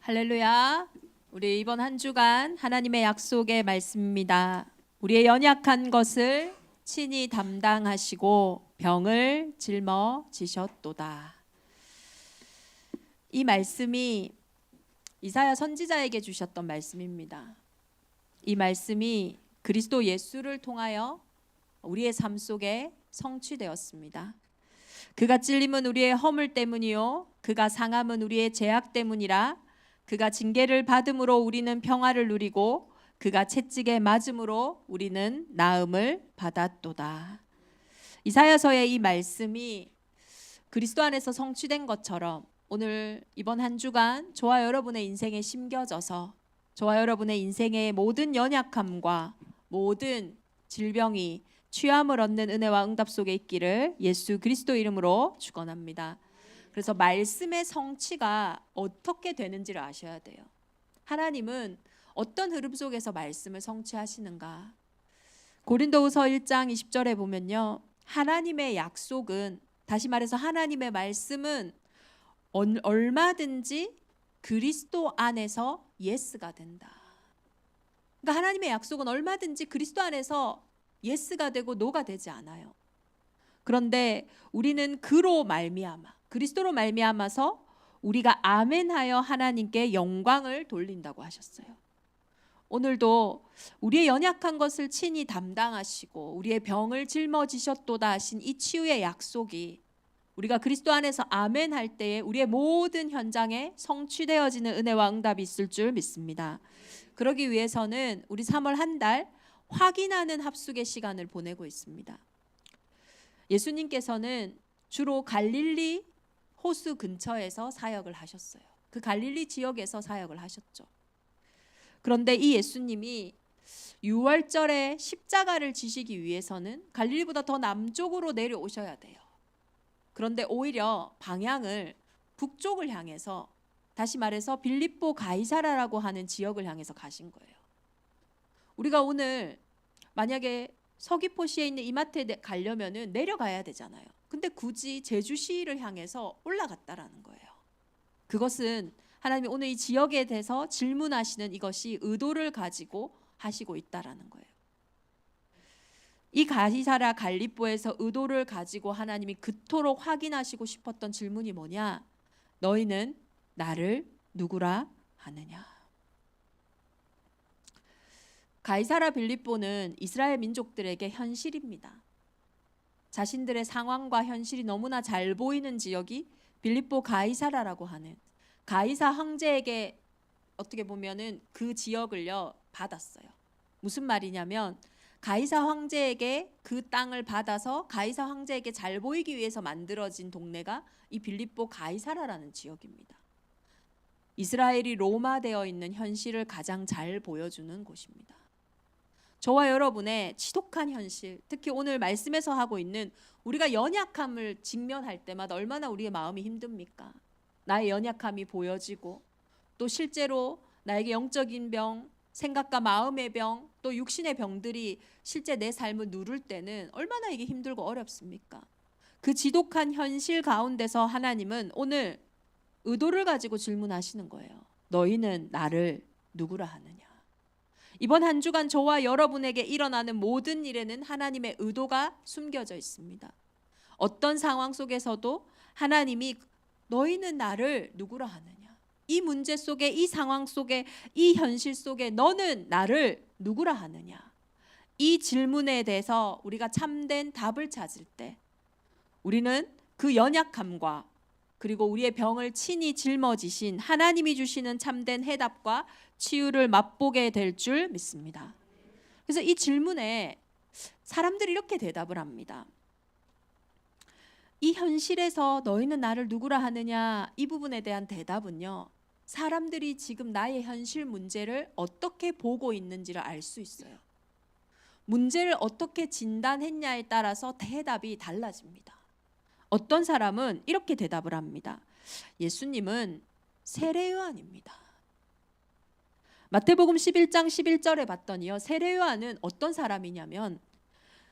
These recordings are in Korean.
할렐루야. 우리 이번 한 주간 하나님의 약속의 말씀입니다. 우리의 연약한 것을 친히 담당하시고 병을 짊어지셨도다. 이 말씀이 이사야 선지자에게 주셨던 말씀입니다. 이 말씀이 그리스도 예수를 통하여 우리의 삶 속에 성취되었습니다. 그가 찔림은 우리의 허물 때문이요 그가 상함은 우리의 죄악 때문이라. 그가 징계를 받음으로 우리는 평화를 누리고 그가 채찍에 맞음으로 우리는 나음을 받았도다. 이사야서의 이 말씀이 그리스도 안에서 성취된 것처럼 오늘 이번 한 주간 저와 여러분의 인생에 심겨져서 저와 여러분의 인생의 모든 연약함과 모든 질병이 취함을 얻는 은혜와 응답 속에 있기를 예수 그리스도 이름으로 축원합니다. 그래서 말씀의 성취가 어떻게 되는지를 아셔야 돼요. 하나님은 어떤 흐름 속에서 말씀을 성취하시는가? 고린도후서 1장 20절에 보면요. 하나님의 약속은, 다시 말해서 하나님의 말씀은 얼마든지 그리스도 안에서 예스가 된다. 그러니까 하나님의 약속은 얼마든지 그리스도 안에서 예스가 되고 노가 되지 않아요. 그런데 우리는 그로 말미암아, 그리스도로 말미암아서 우리가 아멘하여 하나님께 영광을 돌린다고 하셨어요. 오늘도 우리의 연약한 것을 친히 담당하시고 우리의 병을 짊어지셨도다 하신 이 치유의 약속이 우리가 그리스도 안에서 아멘할 때에 우리의 모든 현장에 성취되어지는 은혜와 응답이 있을 줄 믿습니다. 그러기 위해서는 우리 3월 한 달 확인하는 합숙의 시간을 보내고 있습니다. 예수님께서는 주로 갈릴리 호수 근처에서 사역을 하셨어요. 그 갈릴리 지역에서 사역을 하셨죠. 그런데 이 예수님이 유월절에 십자가를 지시기 위해서는 갈릴리보다 더 남쪽으로 내려오셔야 돼요. 그런데 오히려 방향을 북쪽을 향해서, 다시 말해서 빌립보 가이사라라고 하는 지역을 향해서 가신 거예요. 우리가 오늘 만약에 서귀포시에 있는 이마트에 가려면은 내려가야 되잖아요. 근데 굳이 제주시를 향해서 올라갔다라는 거예요. 그것은 하나님이 오늘 이 지역에 대해서 질문하시는 이것이 의도를 가지고 하시고 있다라는 거예요. 이 가이사라 갈립보에서 의도를 가지고 하나님이 그토록 확인하시고 싶었던 질문이 뭐냐? 너희는 나를 누구라 하느냐? 가이사라 빌립보는 이스라엘 민족들에게 현실입니다. 자신들의 상황과 현실이 너무나 잘 보이는 지역이 빌립보 가이사라라고 하는, 가이사 황제에게 어떻게 보면은 그 지역을요 받았어요. 무슨 말이냐면 가이사 황제에게 그 땅을 받아서 가이사 황제에게 잘 보이기 위해서 만들어진 동네가 이 빌립보 가이사라라는 지역입니다. 이스라엘이 로마되어 있는 현실을 가장 잘 보여주는 곳입니다. 저와 여러분의 지독한 현실, 특히 오늘 말씀에서 하고 있는 우리가 연약함을 직면할 때마다 얼마나 우리의 마음이 힘듭니까? 나의 연약함이 보여지고 또 실제로 나에게 영적인 병, 생각과 마음의 병, 또 육신의 병들이 실제 내 삶을 누를 때는 얼마나 이게 힘들고 어렵습니까? 그 지독한 현실 가운데서 하나님은 오늘 의도를 가지고 질문하시는 거예요. 너희는 나를 누구라 하느냐? 이번 한 주간 저와 여러분에게 일어나는 모든 일에는 하나님의 의도가 숨겨져 있습니다. 어떤 상황 속에서도 하나님이 너희는 나를 누구라 하느냐? 이 문제 속에, 이 상황 속에, 이 현실 속에 너는 나를 누구라 하느냐? 이 질문에 대해서 우리가 참된 답을 찾을 때 우리는 그 연약함과 그리고 우리의 병을 친히 짊어지신 하나님이 주시는 참된 해답과 치유를 맛보게 될 줄 믿습니다. 그래서 이 질문에 사람들이 이렇게 대답을 합니다. 이 현실에서 너희는 나를 누구라 하느냐, 이 부분에 대한 대답은요, 사람들이 지금 나의 현실 문제를 어떻게 보고 있는지를 알 수 있어요. 문제를 어떻게 진단했냐에 따라서 대답이 달라집니다. 어떤 사람은 이렇게 대답을 합니다. 예수님은 세례요한입니다. 마태복음 11장 11절에 봤더니요, 세례요한은 어떤 사람이냐면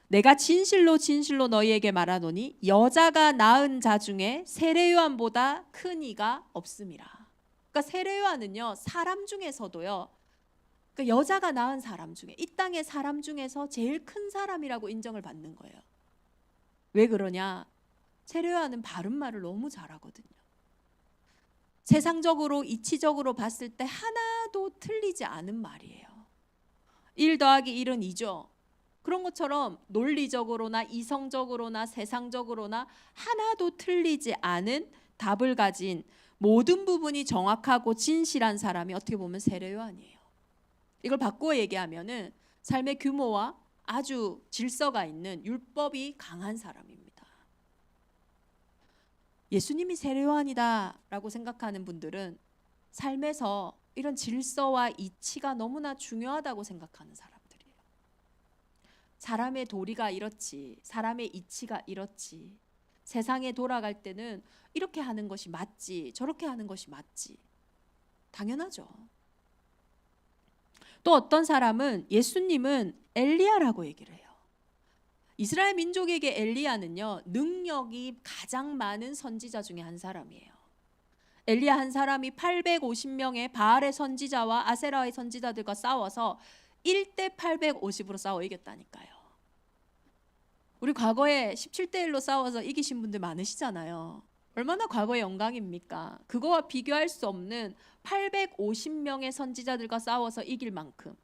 내가 진실로 진실로 너희에게 말하노니 여자가 낳은 자 중에 세례요한보다 큰 이가 없음이라. 그러니까 세례 요한은요, 사람 중에서도요, 그러니까 여자가 낳은 사람 중에, 이 땅의 사람 중에서 제일 큰 사람이라고 인정을 받는 거예요. 왜 그러냐? 세례 요한은 바른 말을 너무 잘하거든요. 세상적으로 이치적으로 봤을 때 하나도 틀리지 않은 말이에요. 1 더하기 1은 2죠. 그런 것처럼 논리적으로나 이성적으로나 세상적으로나 하나도 틀리지 않은 답을 가진 모든 부분이 정확하고 진실한 사람이 어떻게 보면 세례 요한이에요. 이걸 바꾸어 얘기하면은 삶의 규모와 아주 질서가 있는 율법이 강한 사람입니다. 예수님이 세례 요한이다라고 생각하는 분들은 삶에서 이런 질서와 이치가 너무나 중요하다고 생각하는 사람들이에요. 사람의 도리가 이렇지, 사람의 이치가 이렇지, 세상에 돌아갈 때는 이렇게 하는 것이 맞지, 저렇게 하는 것이 맞지. 당연하죠. 또 어떤 사람은 예수님은 엘리야라고 얘기를 해요. 이스라엘 민족에게 엘리야는요, 능력이 가장 많은 선지자 중에 한 사람이에요. 엘리야 한 사람이 850명의 바알의 선지자와 아세라의 선지자들과 싸워서 1대 850으로 싸워 이겼다니까요. 우리 과거에 17대 1로 싸워서 이기신 분들 많으시잖아요. 얼마나 과거의 영광입니까? 그거와 비교할 수 없는 850명의 선지자들과 싸워서 이길 만큼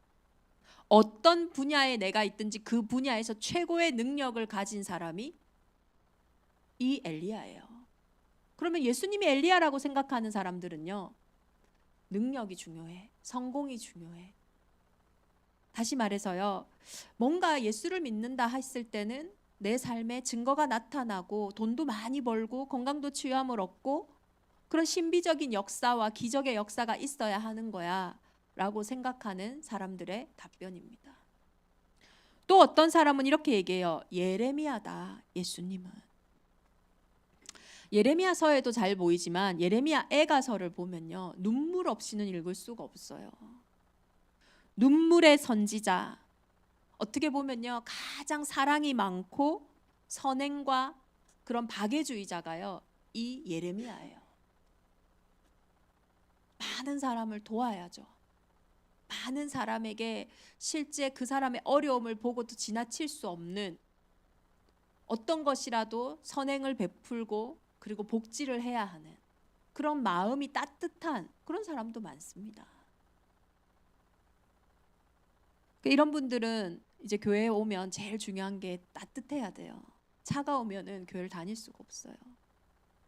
어떤 분야에 내가 있든지 그 분야에서 최고의 능력을 가진 사람이 이 엘리야예요. 그러면 예수님이 엘리야라고 생각하는 사람들은요, 능력이 중요해, 성공이 중요해. 다시 말해서요, 뭔가 예수를 믿는다 했을 때는 내 삶에 증거가 나타나고 돈도 많이 벌고 건강도 치유함을 얻고 그런 신비적인 역사와 기적의 역사가 있어야 하는 거야 라고 생각하는 사람들의 답변입니다. 또 어떤 사람은 이렇게 얘기해요. 예레미야다, 예수님은. 예레미야서에도 잘 보이지만 예레미야 애가서를 보면요, 눈물 없이는 읽을 수가 없어요. 눈물의 선지자, 어떻게 보면요, 가장 사랑이 많고 선행과 그런 박애주의자가요, 이 예레미야예요. 많은 사람을 도와야죠. 많은 사람에게 실제 그 사람의 어려움을 보고도 지나칠 수 없는 어떤 것이라도 선행을 베풀고 그리고 복지를 해야 하는 그런 마음이 따뜻한 그런 사람도 많습니다. 이런 분들은 이제 교회에 오면 제일 중요한 게 따뜻해야 돼요. 차가우면은 교회를 다닐 수가 없어요.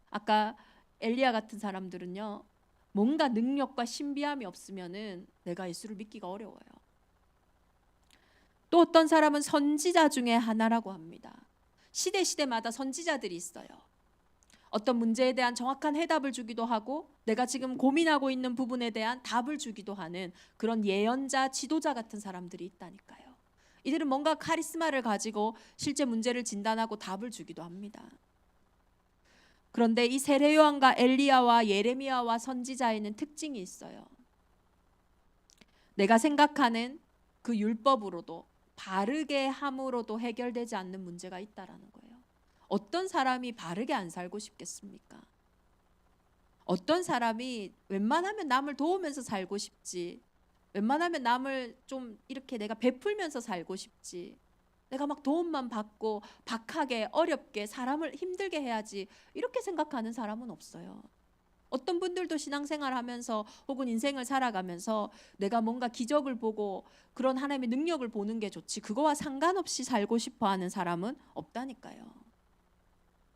아까 엘리야 같은 사람들은요, 뭔가 능력과 신비함이 없으면은 내가 예수를 믿기가 어려워요. 또 어떤 사람은 선지자 중에 하나라고 합니다. 시대마다 선지자들이 있어요. 어떤 문제에 대한 정확한 해답을 주기도 하고 내가 지금 고민하고 있는 부분에 대한 답을 주기도 하는 그런 예언자, 지도자 같은 사람들이 있다니까요. 이들은 뭔가 카리스마를 가지고 실제 문제를 진단하고 답을 주기도 합니다. 그런데 이 세례 요한과 엘리야와 예레미야와 선지자에는 특징이 있어요. 내가 생각하는 그 율법으로도 바르게 함으로도 해결되지 않는 문제가 있다라는 거예요. 어떤 사람이 바르게 안 살고 싶겠습니까? 어떤 사람이 웬만하면 남을 도우면서 살고 싶지, 웬만하면 남을 좀 이렇게 내가 베풀면서 살고 싶지, 내가 막 도움만 받고 박하게 어렵게 사람을 힘들게 해야지 이렇게 생각하는 사람은 없어요. 어떤 분들도 신앙생활 하면서 혹은 인생을 살아가면서 내가 뭔가 기적을 보고 그런 하나님의 능력을 보는 게 좋지 그거와 상관없이 살고 싶어 하는 사람은 없다니까요.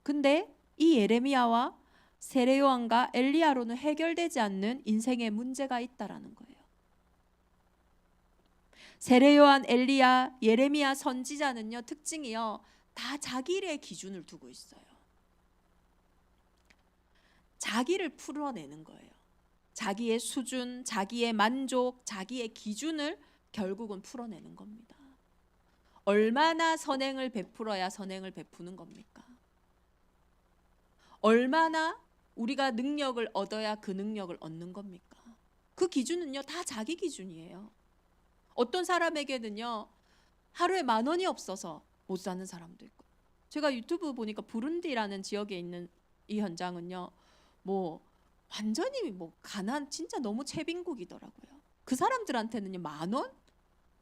근데 이 예레미야와 세례 요한과 엘리야로는 해결되지 않는 인생의 문제가 있다라는 거예요. 세례 요한, 엘리야, 예레미야 선지자는요, 특징이요, 다 자기 일의 기준을 두고 있어요. 자기를 풀어내는 거예요. 자기의 수준, 자기의 만족, 자기의 기준을 결국은 풀어내는 겁니다. 얼마나 선행을 베풀어야 선행을 베푸는 겁니까? 얼마나 우리가 능력을 얻어야 그 능력을 얻는 겁니까? 그 기준은요, 다 자기 기준이에요. 어떤 사람에게는요, 하루에 10,000원이 없어서 못 사는 사람도 있고. 제가 유튜브 보니까 부룬디라는 지역에 있는 이 현장은요, 뭐 완전히 뭐 가난 진짜 너무 최빈국이더라고요. 그 사람들한테는요 10,000원?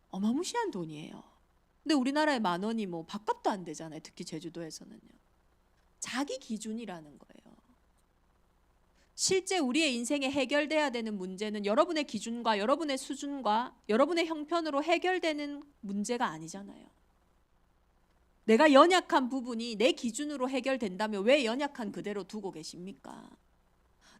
어마무시한 돈이에요. 근데 우리나라에 10,000원이 뭐 밥값도 안 되잖아요. 특히 제주도에서는요. 자기 기준이라는 거예요. 실제 우리의 인생에 해결돼야 되는 문제는 여러분의 기준과 여러분의 수준과 여러분의 형편으로 해결되는 문제가 아니잖아요. 내가 연약한 부분이 내 기준으로 해결된다면 왜 연약한 그대로 두고 계십니까?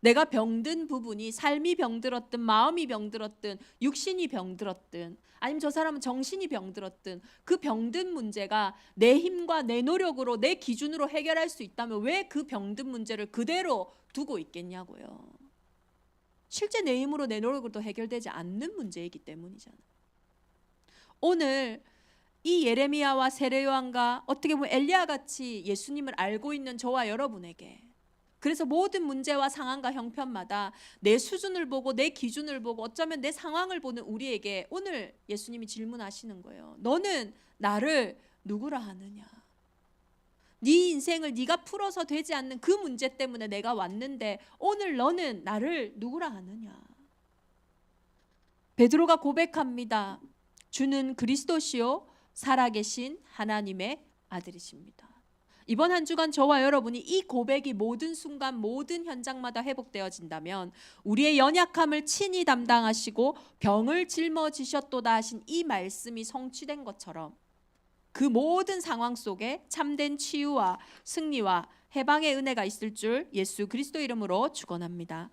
내가 병든 부분이 삶이 병들었든 마음이 병들었든 육신이 병들었든 아니면 저 사람은 정신이 병들었든 그 병든 문제가 내 힘과 내 노력으로 내 기준으로 해결할 수 있다면 왜 그 병든 문제를 그대로 두고 있겠냐고요. 실제 내 힘으로 내 노력으로 해결되지 않는 문제이기 때문이잖아요. 오늘 이 예레미야와 세례요한과 어떻게 보면 엘리야 같이 예수님을 알고 있는 저와 여러분에게 그래서 모든 문제와 상황과 형편마다 내 수준을 보고 내 기준을 보고 어쩌면 내 상황을 보는 우리에게 오늘 예수님이 질문하시는 거예요. 너는 나를 누구라 하느냐? 네 인생을 네가 풀어서 되지 않는 그 문제 때문에 내가 왔는데 오늘 너는 나를 누구라 하느냐? 베드로가 고백합니다. 주는 그리스도시요 살아계신 하나님의 아들이십니다. 이번 한 주간 저와 여러분이 이 고백이 모든 순간 모든 현장마다 회복되어진다면 우리의 연약함을 친히 담당하시고 병을 짊어지셨도다 하신 이 말씀이 성취된 것처럼 그 모든 상황 속에 참된 치유와 승리와 해방의 은혜가 있을 줄 예수 그리스도 이름으로 축원합니다.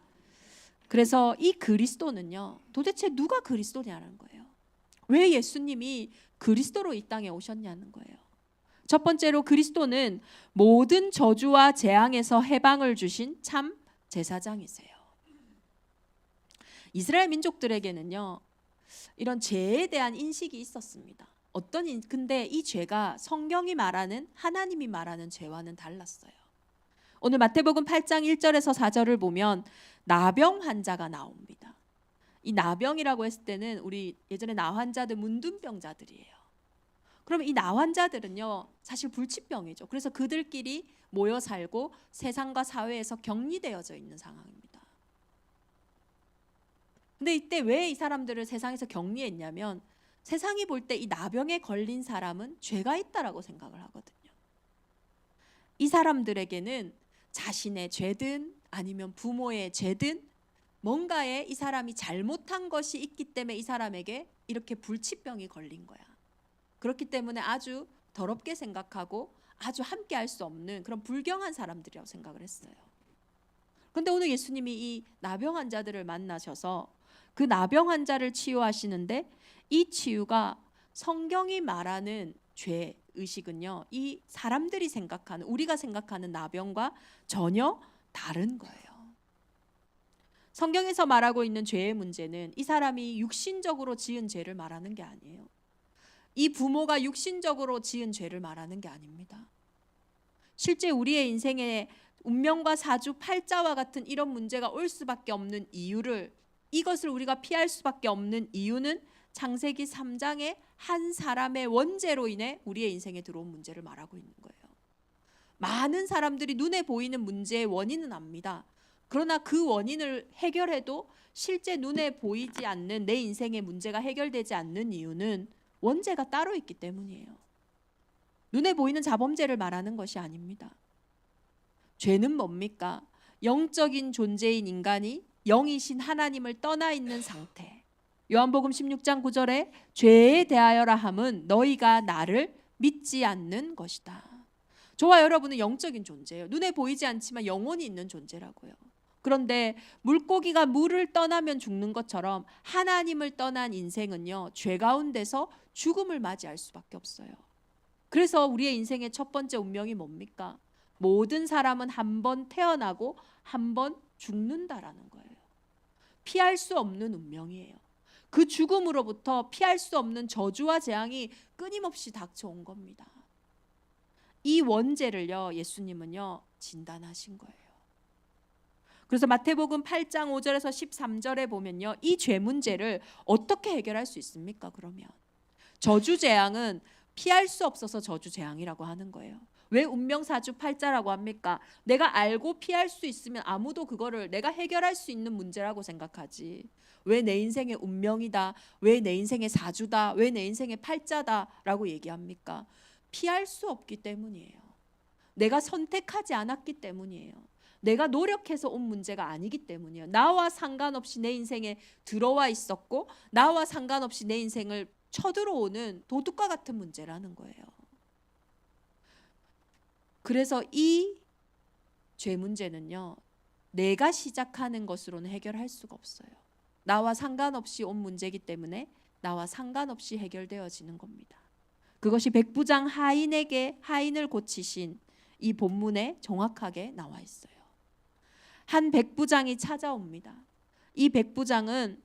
그래서 이 그리스도는요 도대체 누가 그리스도냐는 거예요. 왜 예수님이 그리스도로 이 땅에 오셨냐는 거예요. 첫 번째로 그리스도는 모든 저주와 재앙에서 해방을 주신 참 제사장이세요. 이스라엘 민족들에게는요 이런 죄에 대한 인식이 있었습니다. 근데 이 죄가 성경이 말하는 하나님이 말하는 죄와는 달랐어요. 오늘 마태복음 8장 1절에서 4절을 보면 나병 환자가 나옵니다. 이 나병이라고 했을 때는 우리 예전에 나환자들 문둥병자들이에요. 그럼 이 나환자들은요 사실 불치병이죠. 그래서 그들끼리 모여 살고 세상과 사회에서 격리되어져 있는 상황입니다. 근데 이때 왜 이 사람들을 세상에서 격리했냐면 세상이 볼 때 이 나병에 걸린 사람은 죄가 있다라고 생각을 하거든요. 이 사람들에게는 자신의 죄든 아니면 부모의 죄든 뭔가에 이 사람이 잘못한 것이 있기 때문에 이 사람에게 이렇게 불치병이 걸린 거야. 그렇기 때문에 아주 더럽게 생각하고 아주 함께 할 수 없는 그런 불경한 사람들이라고 생각을 했어요. 그런데 오늘 예수님이 이 나병 환자들을 만나셔서 그 나병 환자를 치유하시는데 이 치유가 성경이 말하는 죄 의식은요 이 사람들이 생각하는 우리가 생각하는 나병과 전혀 다른 거예요. 성경에서 말하고 있는 죄의 문제는 이 사람이 육신적으로 지은 죄를 말하는 게 아니에요. 이 부모가 육신적으로 지은 죄를 말하는 게 아닙니다. 실제 우리의 인생에 운명과 사주, 팔자와 같은 이런 문제가 올 수밖에 없는 이유를 이것을 우리가 피할 수밖에 없는 이유는 창세기 3장의 한 사람의 원죄로 인해 우리의 인생에 들어온 문제를 말하고 있는 거예요. 많은 사람들이 눈에 보이는 문제의 원인은 압니다. 그러나 그 원인을 해결해도 실제 눈에 보이지 않는 내 인생의 문제가 해결되지 않는 이유는 원죄가 따로 있기 때문이에요. 눈에 보이는 자범죄를 말하는 것이 아닙니다. 죄는 뭡니까? 영적인 존재인 인간이 영이신 하나님을 떠나 있는 상태. 요한복음 16장 9절에 죄에 대하여라 함은 너희가 나를 믿지 않는 것이다. 저와 여러분은 영적인 존재예요. 눈에 보이지 않지만 영혼이 있는 존재라고요. 그런데 물고기가 물을 떠나면 죽는 것처럼 하나님을 떠난 인생은요 죄 가운데서 죽음을 맞이할 수밖에 없어요. 그래서 우리의 인생의 첫 번째 운명이 뭡니까? 모든 사람은 한 번 태어나고 한 번 죽는다라는 거예요. 피할 수 없는 운명이에요. 그 죽음으로부터 피할 수 없는 저주와 재앙이 끊임없이 닥쳐온 겁니다. 이 원죄를요 예수님은요 진단하신 거예요. 그래서 마태복음 8장 5절에서 13절에 보면요 이 죄 문제를 어떻게 해결할 수 있습니까? 그러면 저주 재앙은 피할 수 없어서 저주 재앙이라고 하는 거예요. 왜 운명사주팔자라고 합니까? 내가 알고 피할 수 있으면 아무도 그거를 내가 해결할 수 있는 문제라고 생각하지. 왜 내 인생의 운명이다, 왜 내 인생의 사주다, 왜 내 인생의 팔자다라고 얘기합니까? 피할 수 없기 때문이에요. 내가 선택하지 않았기 때문이에요. 내가 노력해서 온 문제가 아니기 때문이에요. 나와 상관없이 내 인생에 들어와 있었고 나와 상관없이 내 인생을 쳐들어오는 도둑과 같은 문제라는 거예요. 그래서 이 죄 문제는요, 내가 시작하는 것으로는 해결할 수가 없어요. 나와 상관없이 온 문제이기 때문에 나와 상관없이 해결되어지는 겁니다. 그것이 백부장 하인에게 하인을 고치신 이 본문에 정확하게 나와 있어요. 한 백부장이 찾아옵니다. 이 백부장은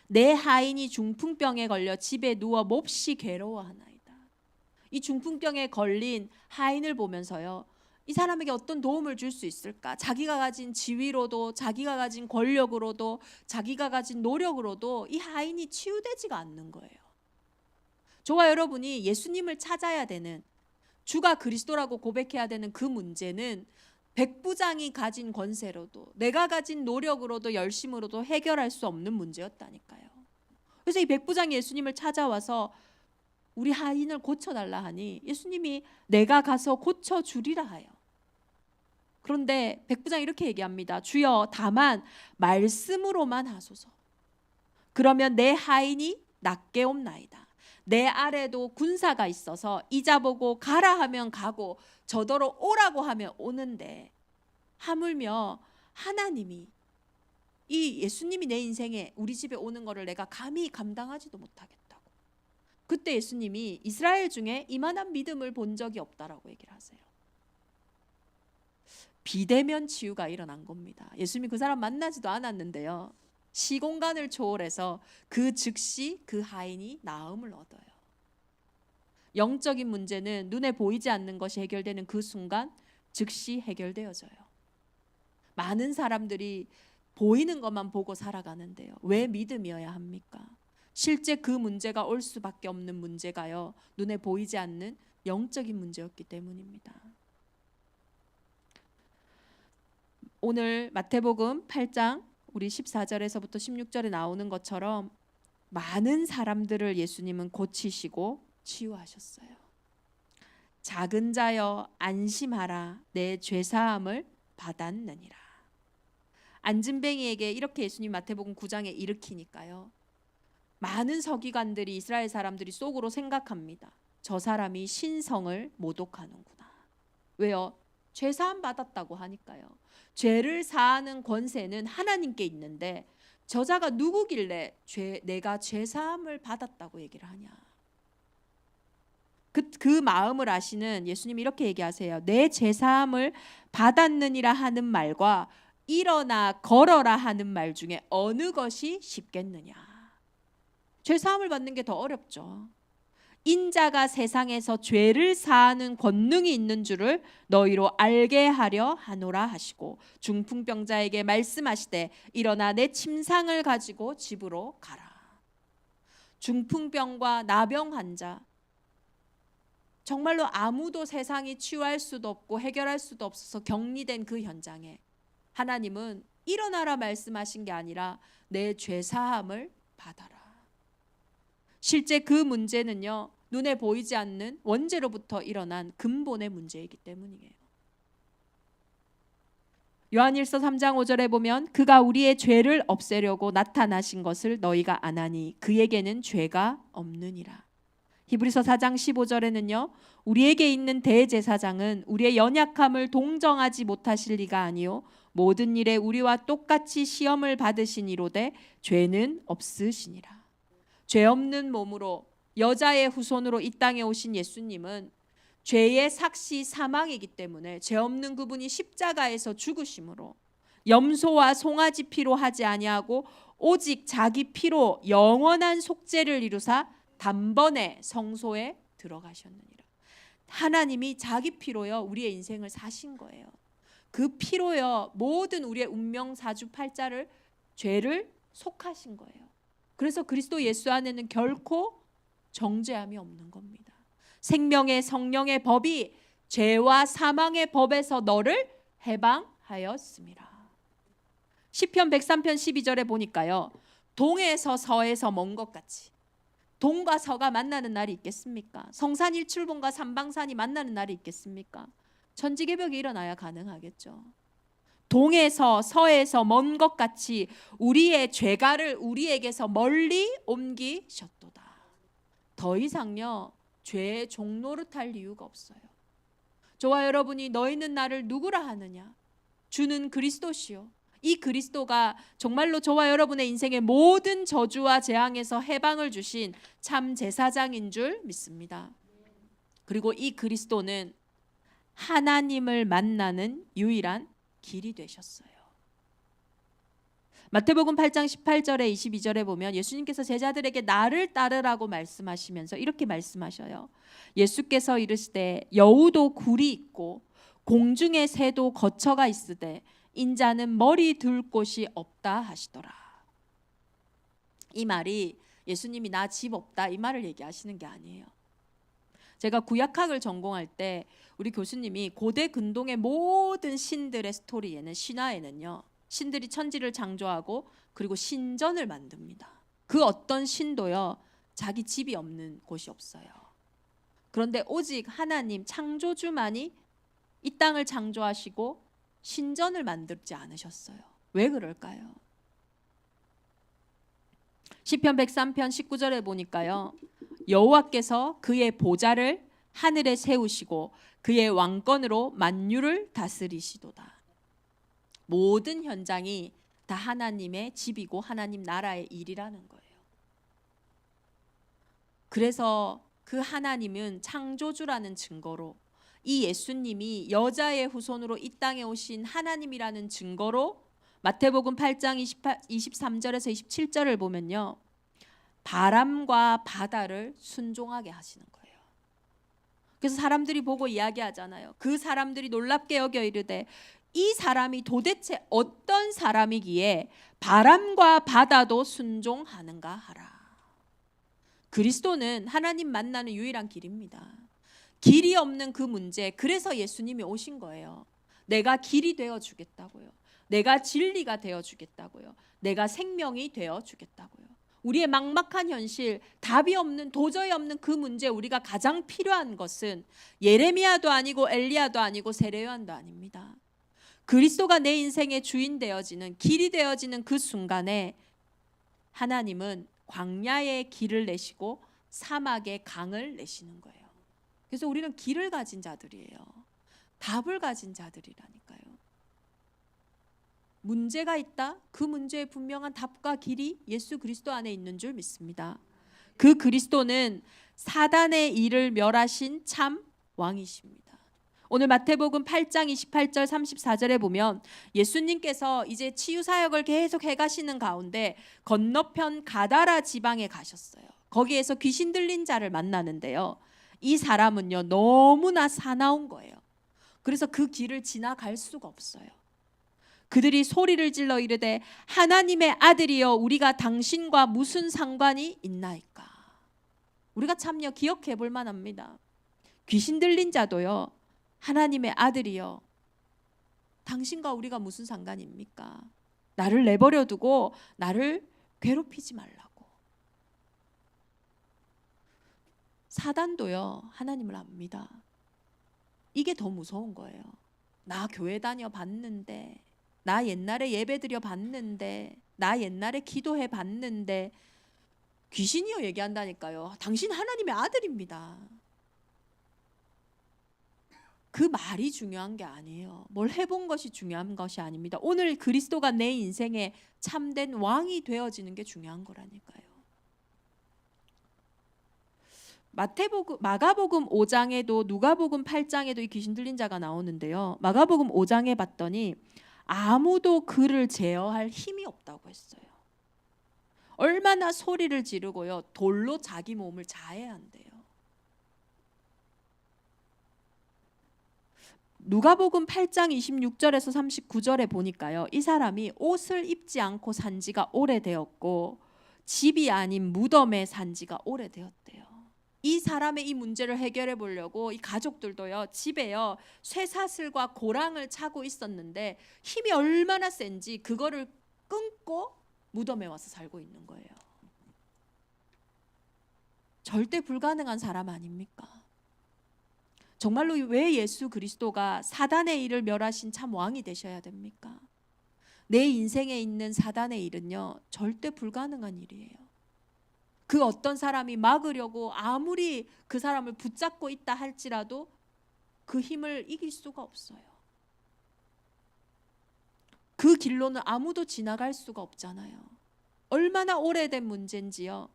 내 하인이 중풍병에 걸려 집에 누워 몹시 괴로워하나이다. 이 중풍병에 걸린 하인을 보면서요, 이 사람에게 어떤 도움을 줄 수 있을까? 자기가 가진 지위로도, 자기가 가진 권력으로도, 자기가 가진 노력으로도 이 하인이 치유되지가 않는 거예요. 저와 여러분이 예수님을 찾아야 되는, 주가 그리스도라고 고백해야 되는 그 문제는 백부장이 가진 권세로도, 내가 가진 노력으로도, 열심으로도 해결할 수 없는 문제였다니까요. 그래서 이 백부장이 예수님을 찾아와서 우리 하인을 고쳐달라 하니 예수님이 내가 가서 고쳐주리라 하여. 그런데 백부장이 이렇게 얘기합니다. 주여, 다만 말씀으로만 하소서. 그러면 내 하인이 낫게 옵나이다. 내 아래도 군사가 있어서 이자보고 가라 하면 가고 저더러 오라고 하면 오는데, 하물며 하나님이, 이 예수님이 내 인생에 우리 집에 오는 거를 내가 감히 감당하지도 못하겠다고. 그때 예수님이 이스라엘 중에 이만한 믿음을 본 적이 없다라고 얘기를 하세요. 비대면 치유가 일어난 겁니다. 예수님이 그 사람 만나지도 않았는데요, 시공간을 초월해서 그 즉시 그 하인이 나음을 얻어요. 영적인 문제는 눈에 보이지 않는 것이 해결되는 그 순간 즉시 해결되어져요. 많은 사람들이 보이는 것만 보고 살아가는데요, 왜 믿음이어야 합니까? 실제 그 문제가 올 수밖에 없는 문제가요, 눈에 보이지 않는 영적인 문제였기 때문입니다. 오늘 마태복음 8장 우리 14절에서부터 16절에 나오는 것처럼 많은 사람들을 예수님은 고치시고 치유하셨어요. 작은 자여 안심하라, 내 죄사함을 받았느니라. 안진뱅이에게 이렇게 예수님 마태복음 9장에 일으키니까요, 많은 서기관들이, 이스라엘 사람들이 속으로 생각합니다. 저 사람이 신성을 모독하는구나. 왜요? 죄사함 받았다고 하니까요. 죄를 사하는 권세는 하나님께 있는데 저자가 누구길래 내가 죄사함을 받았다고 얘기를 하냐. 그 마음을 아시는 예수님이 이렇게 얘기하세요. 내 죄사함을 받았느니라 하는 말과 일어나 걸어라 하는 말 중에 어느 것이 쉽겠느냐. 죄사함을 받는 게 더 어렵죠. 인자가 세상에서 죄를 사하는 권능이 있는 줄을 너희로 알게 하려 하노라 하시고 중풍병자에게 말씀하시되 일어나 내 침상을 가지고 집으로 가라. 중풍병과 나병 환자, 정말로 아무도 세상이 치유할 수도 없고 해결할 수도 없어서 격리된 그 현장에 하나님은 일어나라 말씀하신 게 아니라 내 죄사함을 받아라. 실제 그 문제는요, 눈에 보이지 않는 원죄로부터 일어난 근본의 문제이기 때문이에요. 요한일서 3장 5절에 보면 그가 우리의 죄를 없애려고 나타나신 것을 너희가 아나니 그에게는 죄가 없느니라. 히브리서 4장 15절에는요, 우리에게 있는 대제사장은 우리의 연약함을 동정하지 못하실 리가 아니요 모든 일에 우리와 똑같이 시험을 받으시니로되 죄는 없으시니라. 죄 없는 몸으로 여자의 후손으로 이 땅에 오신 예수님은 죄의 삭시 사망이기 때문에 죄 없는 그분이 십자가에서 죽으심으로 염소와 송아지 피로 하지 아니하고 오직 자기 피로 영원한 속죄를 이루사 단번에 성소에 들어가셨느니라. 하나님이 자기 피로요 우리의 인생을 사신 거예요. 그 피로요 모든 우리의 운명 사주팔자를, 죄를 속하신 거예요. 그래서 그리스도 예수 안에는 결코 정죄함이 없는 겁니다. 생명의 성령의 법이 죄와 사망의 법에서 너를 해방하였습니다. 시편 103편 12절에 보니까요, 동에서 서에서 먼 것 같이, 동과 서가 만나는 날이 있겠습니까? 성산 일출봉과 삼방산이 만나는 날이 있겠습니까? 천지개벽이 일어나야 가능하겠죠. 동에서 서에서 먼 것 같이 우리의 죄가를 우리에게서 멀리 옮기셨도다. 더 이상요, 죄의 종노릇할 이유가 없어요. 저와 여러분이 너희는 나를 누구라 하느냐? 주는 그리스도시요. 이 그리스도가 정말로 저와 여러분의 인생의 모든 저주와 재앙에서 해방을 주신 참 제사장인 줄 믿습니다. 그리고 이 그리스도는 하나님을 만나는 유일한 길이 되셨어요. 마태복음 8장 18절에 22절에 보면 예수님께서 제자들에게 나를 따르라고 말씀하시면서 이렇게 말씀하셔요. 예수께서 이르시되 여우도 굴이 있고 공중의 새도 거처가 있으되 인자는 머리 둘 곳이 없다 하시더라. 이 말이 예수님이 나 집 없다 이 말을 얘기하시는 게 아니에요. 제가 구약학을 전공할 때 우리 교수님이 고대 근동의 모든 신들의 스토리에는, 신화에는요, 신들이 천지를 창조하고 그리고 신전을 만듭니다. 그 어떤 신도요, 자기 집이 없는 곳이 없어요. 그런데 오직 하나님 창조주만이 이 땅을 창조하시고 신전을 만들지 않으셨어요. 왜 그럴까요? 시편 103편 19절에 보니까요, 여호와께서 그의 보좌를 하늘에 세우시고 그의 왕권으로 만유를 다스리시도다. 모든 현장이 다 하나님의 집이고 하나님 나라의 일이라는 거예요. 그래서 그 하나님은 창조주라는 증거로, 이 예수님이 여자의 후손으로 이 땅에 오신 하나님이라는 증거로 마태복음 8장 23절에서 27절을 보면요, 바람과 바다를 순종하게 하시는 거예요. 그래서 사람들이 보고 이야기하잖아요. 그 사람들이 놀랍게 여겨 이르되 이 사람이 도대체 어떤 사람이기에 바람과 바다도 순종하는가 하라. 그리스도는 하나님 만나는 유일한 길입니다. 길이 없는 그 문제, 그래서 예수님이 오신 거예요. 내가 길이 되어 주겠다고요. 내가 진리가 되어 주겠다고요. 내가 생명이 되어 주겠다고요. 우리의 막막한 현실, 답이 없는, 도저히 없는 그 문제, 우리가 가장 필요한 것은 예레미야도 아니고 엘리야도 아니고 세례요한도 아닙니다. 그리스도가 내 인생의 주인 되어지는, 길이 되어지는 그 순간에 하나님은 광야의 길을 내시고 사막의 강을 내시는 거예요. 그래서 우리는 길을 가진 자들이에요. 답을 가진 자들이라니까요. 문제가 있다? 그 문제의 분명한 답과 길이 예수 그리스도 안에 있는 줄 믿습니다. 그 그리스도는 사단의 일을 멸하신 참 왕이십니다. 오늘 마태복음 8장 28절 34절에 보면 예수님께서 이제 치유 사역을 계속 해가시는 가운데 건너편 가다라 지방에 가셨어요. 거기에서 귀신 들린 자를 만나는데요, 이 사람은요 너무나 사나운 거예요. 그래서 그 길을 지나갈 수가 없어요. 그들이 소리를 질러 이르되 하나님의 아들이여 우리가 당신과 무슨 상관이 있나이까. 우리가 참여 기억해 볼 만합니다. 귀신 들린 자도요, 하나님의 아들이여 당신과 우리가 무슨 상관입니까? 나를 내버려 두고 나를 괴롭히지 말라고. 사단도요 하나님을 압니다. 이게 더 무서운 거예요. 나 교회 다녀 봤는데, 나 옛날에 예배 드려 봤는데, 나 옛날에 기도해 봤는데, 귀신이요 얘기한다니까요. 당신 하나님의 아들입니다. 그 말이 중요한 게 아니에요. 뭘 해본 것이 중요한 것이 아닙니다. 오늘 그리스도가 내 인생의 참된 왕이 되어지는 게 중요한 거라니까요. 마가복음 5장에도 누가복음 8장에도 이 귀신 들린 자가 나오는데요, 마가복음 5장에 봤더니 아무도 그를 제어할 힘이 없다고 했어요. 얼마나 소리를 지르고요, 돌로 자기 몸을 자해한대요. 누가복음 8장 26절에서 39절에 보니까요, 이 사람이 옷을 입지 않고 산 지가 오래되었고 집이 아닌 무덤에 산 지가 오래되었대요. 이 사람의 이 문제를 해결해 보려고 이 가족들도요, 집에요, 쇠사슬과 고랑을 차고 있었는데 힘이 얼마나 센지 그거를 끊고 무덤에 와서 살고 있는 거예요. 절대 불가능한 사람 아닙니까? 정말로 왜 예수 그리스도가 사단의 일을 멸하신 참 왕이 되셔야 됩니까? 내 인생에 있는 사단의 일은요, 절대 불가능한 일이에요. 그 어떤 사람이 막으려고 아무리 그 사람을 붙잡고 있다 할지라도 그 힘을 이길 수가 없어요. 그 길로는 아무도 지나갈 수가 없잖아요. 얼마나 오래된 문제인지요.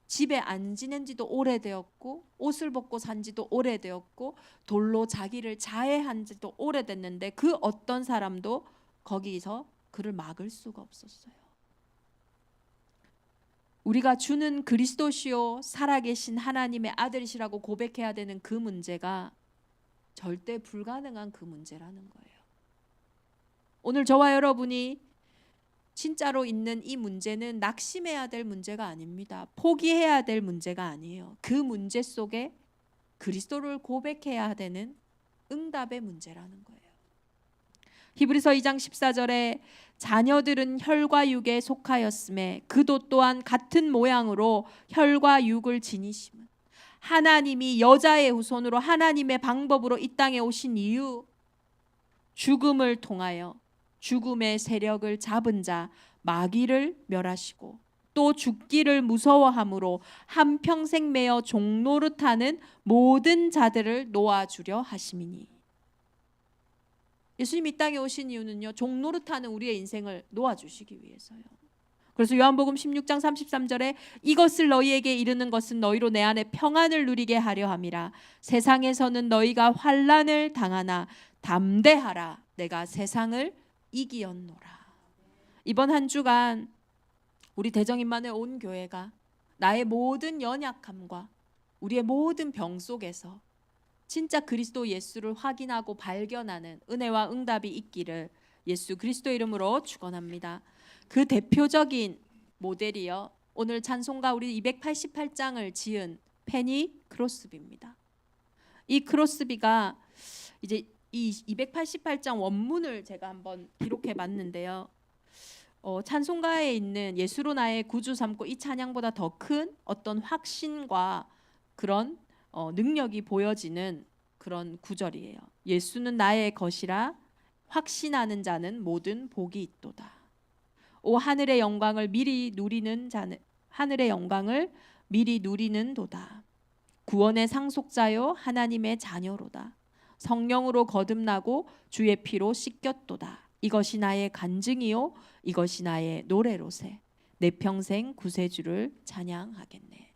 집에 안 지낸 지도 오래되었고, 옷을 벗고 산 지도 오래되었고, 돌로 자기를 자해한 지도 오래됐는데 그 어떤 사람도 거기서 그를 막을 수가 없었어요. 우리가 주는 그리스도시요 살아계신 하나님의 아들이시라고 고백해야 되는 그 문제가 절대 불가능한 그 문제라는 거예요. 오늘 저와 여러분이 진짜로 있는 이 문제는 낙심해야 될 문제가 아닙니다. 포기해야 될 문제가 아니에요. 그 문제 속에 그리스도를 고백해야 되는 응답의 문제라는 거예요. 히브리서 2장 14절에 자녀들은 혈과 육에 속하였음에 그도 또한 같은 모양으로 혈과 육을 지니심은 하나님이 여자의 후손으로 하나님의 방법으로 이 땅에 오신 이유, 죽음을 통하여 죽음의 세력을 잡은 자 마귀를 멸하시고 또 죽기를 무서워함으로 한평생 매어 종노릇하는 모든 자들을 놓아주려 하심이니. 예수님 이 땅에 오신 이유는요, 종노릇하는 우리의 인생을 놓아주시기 위해서요. 그래서 요한복음 16장 33절에 이것을 너희에게 이르는 것은 너희로 내 안에 평안을 누리게 하려 함이라. 세상에서는 너희가 환난을 당하나 담대하라. 내가 세상을 이기었노라. 이번 한 주간 우리 대정인만의 온 교회가 나의 모든 연약함과 우리의 모든 병 속에서 진짜 그리스도 예수를 확인하고 발견하는 은혜와 응답이 있기를 예수 그리스도 이름으로 축원합니다. 그 대표적인 모델이요, 오늘 찬송가 우리 288장을 지은 페니 크로스비입니다. 이 크로스비가 이제 이 288장 원문을 제가 한번 기록해 봤는데요. 찬송가에 있는 예수로 나의 구주 삼고 이 찬양보다 더 큰 어떤 확신과 그런 능력이 보여지는 그런 구절이에요. 예수는 나의 것이라 확신하는 자는 모든 복이 있도다. 오 하늘의 영광을 미리 누리는 자는 하늘의 영광을 미리 누리는 도다. 구원의 상속자요 하나님의 자녀로다. 성령으로 거듭나고 주의 피로 씻겼도다. 이것이 나의 간증이요 이것이 나의 노래로세. 내 평생 구세주를 찬양하겠네.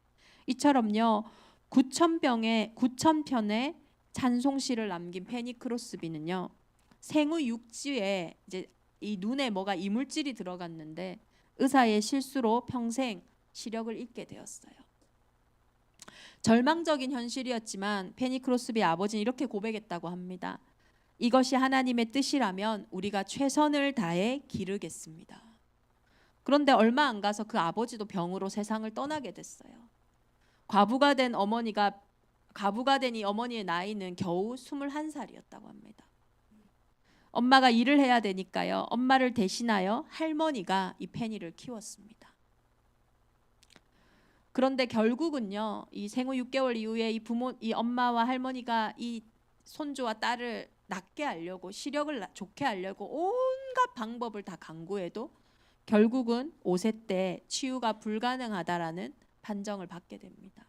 이처럼요 9,000편의 찬송시를 남긴 페니 크로스비는요 생후 6주에 이제 이 눈에 뭐가 이물질이 들어갔는데 의사의 실수로 평생 시력을 잃게 되었어요. 절망적인 현실이었지만 페니 크로스비 아버지는 이렇게 고백했다고 합니다. 이것이 하나님의 뜻이라면 우리가 최선을 다해 기르겠습니다. 그런데 얼마 안 가서 그 아버지도 병으로 세상을 떠나게 됐어요. 과부가 된 이 어머니의 나이는 겨우 21살이었다고 합니다. 엄마가 일을 해야 되니까요. 엄마를 대신하여 할머니가 이 페니를 키웠습니다. 그런데 결국은요. 이 생후 6개월 이후에 이 엄마와 할머니가 이 손주와 딸을 낫게 하려고 시력을 좋게 하려고 온갖 방법을 다 강구해도 결국은 5세 때 치유가 불가능하다라는 판정을 받게 됩니다.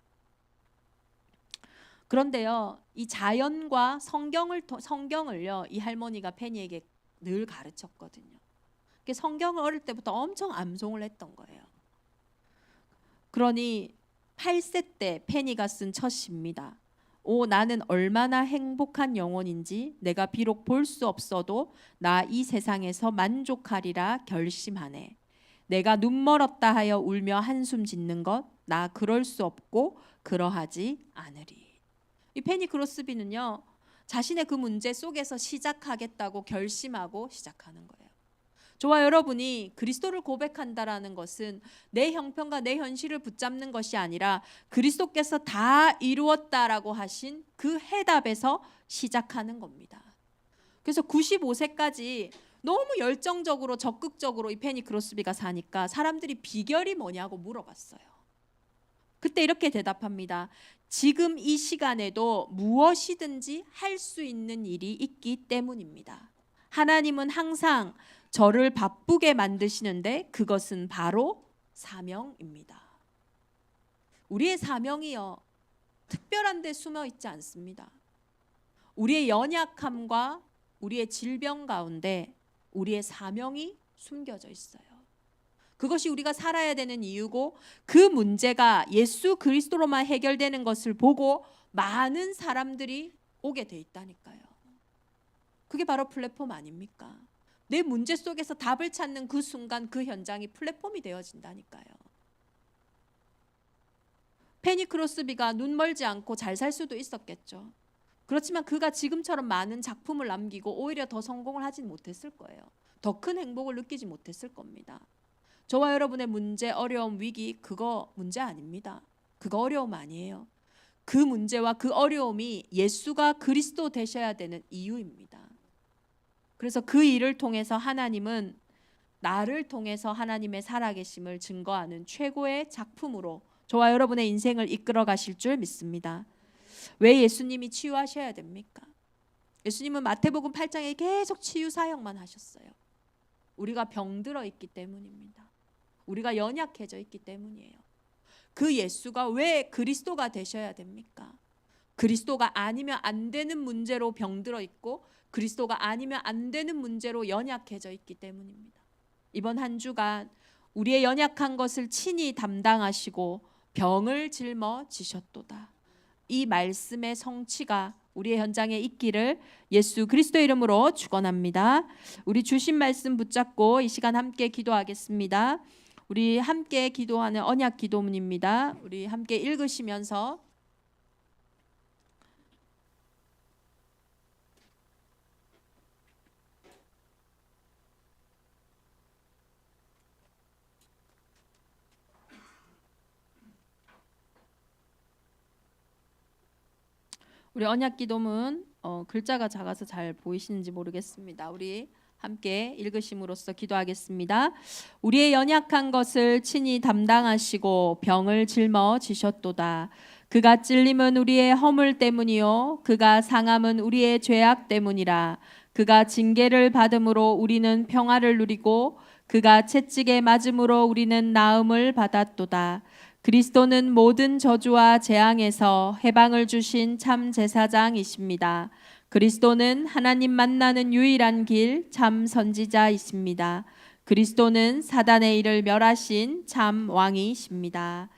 그런데요, 이 자연과 성경을요, 이 할머니가 페니에게 늘 가르쳤거든요. 성경을 어릴 때부터 엄청 암송을 했던 거예요. 그러니 8세 때 페니가 쓴 첫 시입니다. 오 나는 얼마나 행복한 영혼인지 내가 비록 볼 수 없어도 나 이 세상에서 만족하리라 결심하네. 내가 눈 멀었다 하여 울며 한숨 짓는 것 나 그럴 수 없고 그러하지 않으리. 이 페니 크로스비는요 자신의 그 문제 속에서 시작하겠다고 결심하고 시작하는 거예요. 저와 여러분이 그리스도를 고백한다라는 것은 내 형편과 내 현실을 붙잡는 것이 아니라 그리스도께서 다 이루었다라고 하신 그 해답에서 시작하는 겁니다. 그래서 95세까지 너무 열정적으로 적극적으로 이 페니 크로스비가 사니까 사람들이 비결이 뭐냐고 물어봤어요. 그때 이렇게 대답합니다. 지금 이 시간에도 무엇이든지 할 수 있는 일이 있기 때문입니다. 하나님은 항상 저를 바쁘게 만드시는데 그것은 바로 사명입니다. 우리의 사명이요, 특별한 데 숨어 있지 않습니다. 우리의 연약함과 우리의 질병 가운데 우리의 사명이 숨겨져 있어요. 그것이 우리가 살아야 되는 이유고, 그 문제가 예수 그리스도로만 해결되는 것을 보고 많은 사람들이 오게 돼 있다니까요. 그게 바로 플랫폼 아닙니까? 내 문제 속에서 답을 찾는 그 순간, 그 현장이 플랫폼이 되어진다니까요. 페니 크로스비가 눈 멀지 않고 잘 살 수도 있었겠죠. 그렇지만 그가 지금처럼 많은 작품을 남기고 오히려 더 성공을 하진 못했을 거예요. 더 큰 행복을 느끼지 못했을 겁니다. 저와 여러분의 문제, 어려움, 위기, 그거 문제 아닙니다. 그거 어려움 아니에요. 그 문제와 그 어려움이 예수가 그리스도 되셔야 되는 이유입니다. 그래서 그 일을 통해서 하나님은 나를 통해서 하나님의 살아계심을 증거하는 최고의 작품으로 저와 여러분의 인생을 이끌어 가실 줄 믿습니다. 왜 예수님이 치유하셔야 됩니까? 예수님은 마태복음 8장에 계속 치유 사역만 하셨어요. 우리가 병들어 있기 때문입니다. 우리가 연약해져 있기 때문이에요. 그 예수가 왜 그리스도가 되셔야 됩니까? 그리스도가 아니면 안 되는 문제로 병들어 있고, 그리스도가 아니면 안 되는 문제로 연약해져 있기 때문입니다. 이번 한 주간 우리의 연약한 것을 친히 담당하시고 병을 짊어지셨도다. 이 말씀의 성취가 우리의 현장에 있기를 예수 그리스도 이름으로 축원합니다. 우리 주신 말씀 붙잡고 이 시간 함께 기도하겠습니다. 우리 함께 기도하는 언약 기도문입니다. 우리 함께 읽으시면서 우리 언약 기도문 글자가 작아서 잘 보이시는지 모르겠습니다. 우리 함께 읽으심으로써 기도하겠습니다. 우리의 연약한 것을 친히 담당하시고 병을 짊어지셨도다. 그가 찔림은 우리의 허물 때문이요 그가 상함은 우리의 죄악 때문이라. 그가 징계를 받음으로 우리는 평화를 누리고 그가 채찍에 맞음으로 우리는 나음을 받았도다. 그리스도는 모든 저주와 재앙에서 해방을 주신 참 제사장이십니다. 그리스도는 하나님 만나는 유일한 길, 참 선지자이십니다. 그리스도는 사단의 일을 멸하신 참 왕이십니다.